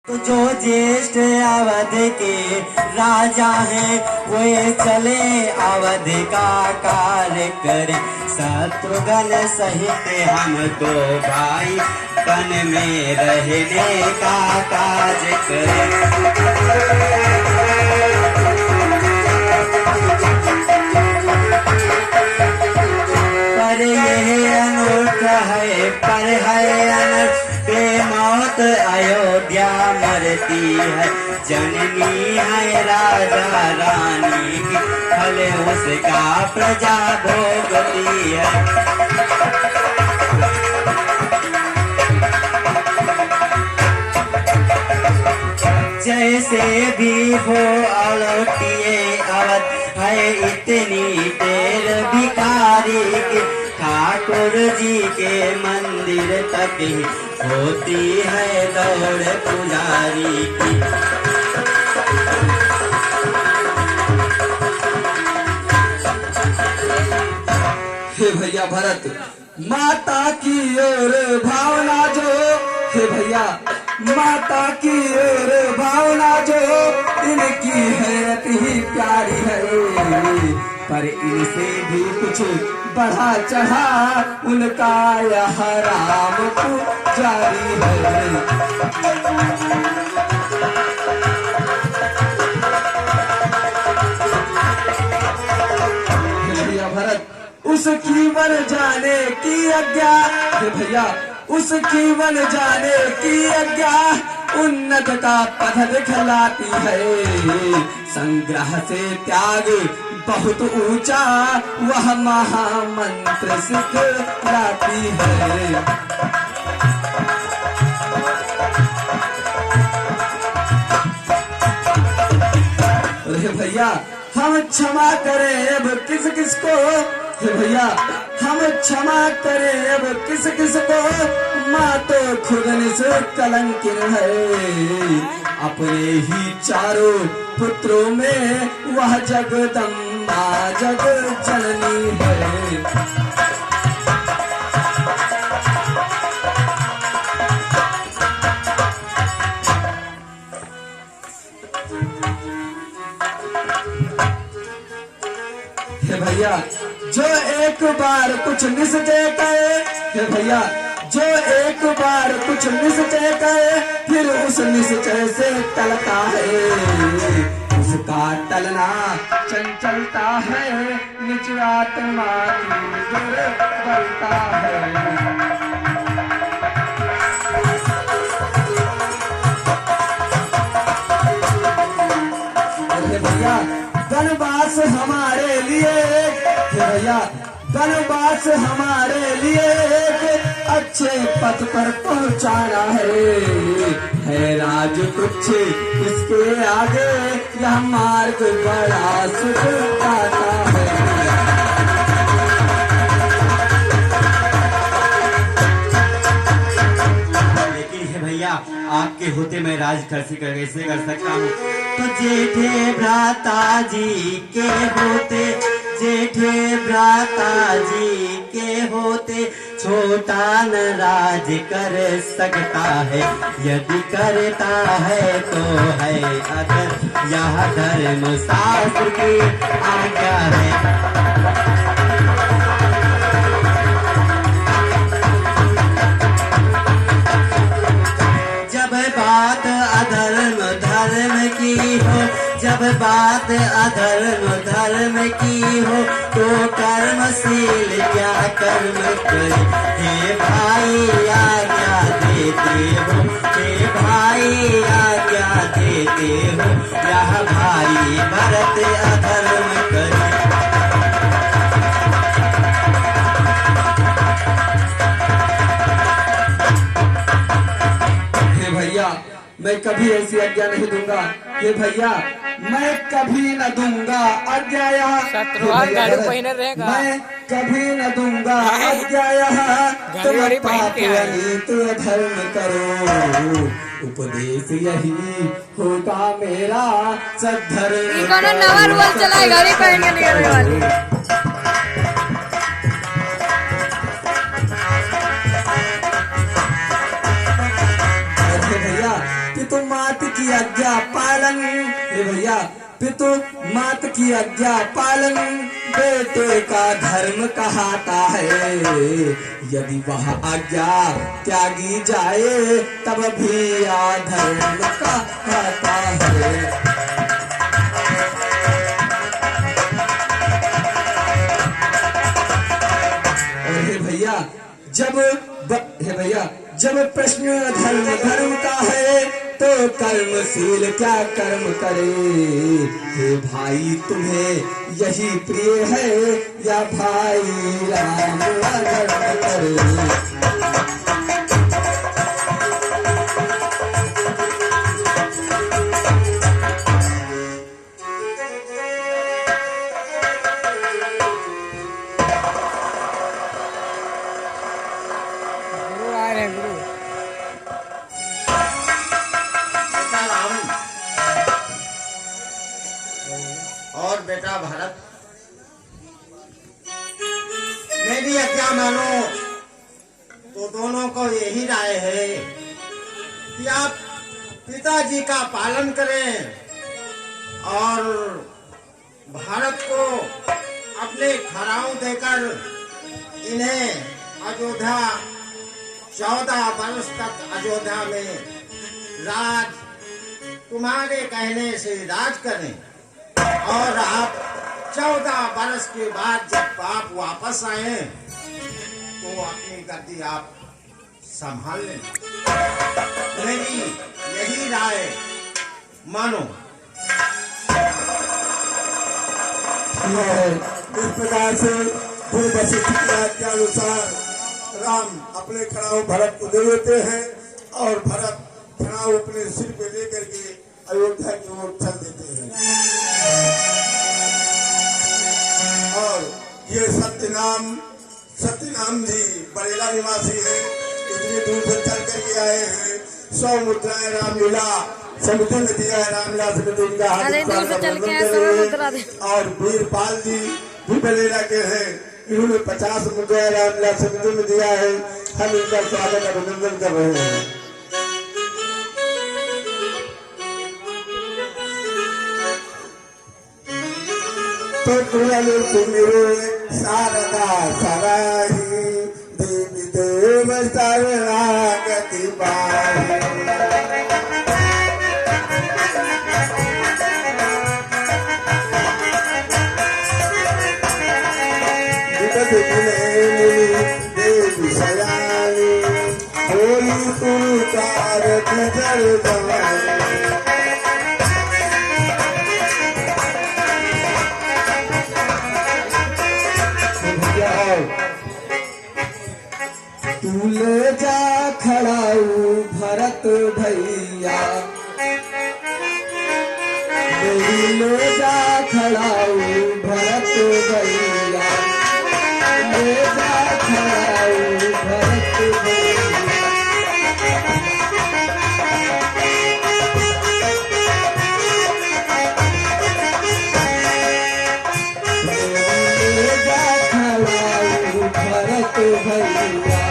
जो ज्येष्ठ अवध के राजा हैं वे चले अवध का कार्य करें। शत्रुघ्न सहित हम दो भाई वन में रहने का काज करें। पर यह अनूठा है पर है अनूठ पे मौत अयोध्या मरती है। जननी है राजा रानी की फल उसका प्रजा भोगती है। जैसे भी हो अलौटिए अवध है इतनी देर भिखारी की। ठाकुर जी के मंदिर तक ही होती है दौड़ पुजारी की। हे भैया भरत माता की ओर भावना जो, हे भैया माता की ओर भावना जो इनकी हैरत ही प्यारी है। पर इनसे भी कुछ बढ़ा चढ़ा उनका यह राम पुजारी है। भैया भरत उसकी वन जाने की आज्ञा, भैया उसकी वन जाने की आज्ञा उन्नत का पथ दिखलाती है। संग्रह से त्याग बहुत ऊंचा वह महामंत्र सिखलाती है। अरे भैया हम क्षमा करें अब किस किस को, हे भैया हम क्षमा करें अब किस किस को। माँ तो खुद निष्कलंकित है। अपने ही चारों पुत्रों में वह जगदम्बा जग जननी है। हे भैया जो एक बार कुछ निश्चय करे, हे भैया जो एक बार कुछ निश्चय करे फिर उस निश्चय से टलता है। उसका टलना चंचलता है निज आत्मा की दुर्बलता है। भैया वनवास हमारे लिए, भैया वनवास हमारे लिए एक अच्छे पथ पर पहुंचाना है राज कुछ इसके आगे यह मार्ग बड़ा सुख पाता है। लेकिन है भैया आपके होते मैं राज कैसे कर सकता हूँ। तो जेठे भ्राता जी के होते, जेठे भ्राता जी के होते छोटा न राज कर सकता है। यदि करता है तो है अगर यह धर्म शास्त्र की आज्ञा है। जब बात अधर्म धर्म की हो, जब बात अधर्म धर्म की हो तो कर्मशील क्या कर्म करे। हे भाई आज्ञा देते हो, हे भाई आज्ञा देते हो, यह भाई भरत अधर्म करे। हे भैया मैं कभी ऐसी आज्ञा नहीं दूंगा। ये भैया मैं कभी न दूंगा आज्ञा। मैं कभी न दूंगा आज्ञा। तुम धर्म करो उपदेश यही होगा मेरा सद्धर्म। भैया कि तुम मात की आज्ञा पालन। हे भैया पितु मात की आज्ञा पालन बेटे का धर्म कहाता है। यदि वह आज्ञा त्यागी जाए तब भी अधर्म कहता है। और हे भैया जब प्रश्न धर्म का है तो कर्मशील क्या कर्म करे। हे भाई तुम्हें यही प्रिय है या भाई राम धर्म करे। और बेटा भरत, मेरी आज्ञा मानो तो दोनों को यही राय है कि आप पिताजी का पालन करें और भारत को अपने खराव देकर इन्हें अयोध्या 14 वर्ष तक अयोध्या में राज तुम्हारे कहने से राज करें और आप 14 वर्ष के बाद जब आप वापस आए तो अपनी गद्दी आप संभाल लें। मेरी यही राय मानो। इस प्रकार से पूर्व वशिष्ठ की राय के अनुसार राम अपने खड़ाऊ भरत को दे देते हैं और भरत खड़ाऊ अपने सिर पे लेकर के अयोध्या की ओर चल देते हैं। और ये सत्यनाम जी बरेला निवासी हैं, इतनी दूर से चल करके आए हैं। 100 मुद्राएं रामलीला समिति में दिया है, रामलीला समिति का हार्दिक स्वागत अभिनंदन करें। और वीरपाल जी भी बरेला के हैं, इन्होंने 50 मुद्राएं रामलीला समिति में दिया है, हम इनका स्वागत अभिनंदन कर रहे हैं। तो शारदा सराही देवी देव शरणागति पाही। देवी सयानी होली तुकार जल जवानी। तू ले जा खड़ाऊ भरत भैया, ले जा खड़ाऊ भरत भैया, ले जा खड़ाऊ भरत भैया। ले जा खड़ाऊ भरत भैया।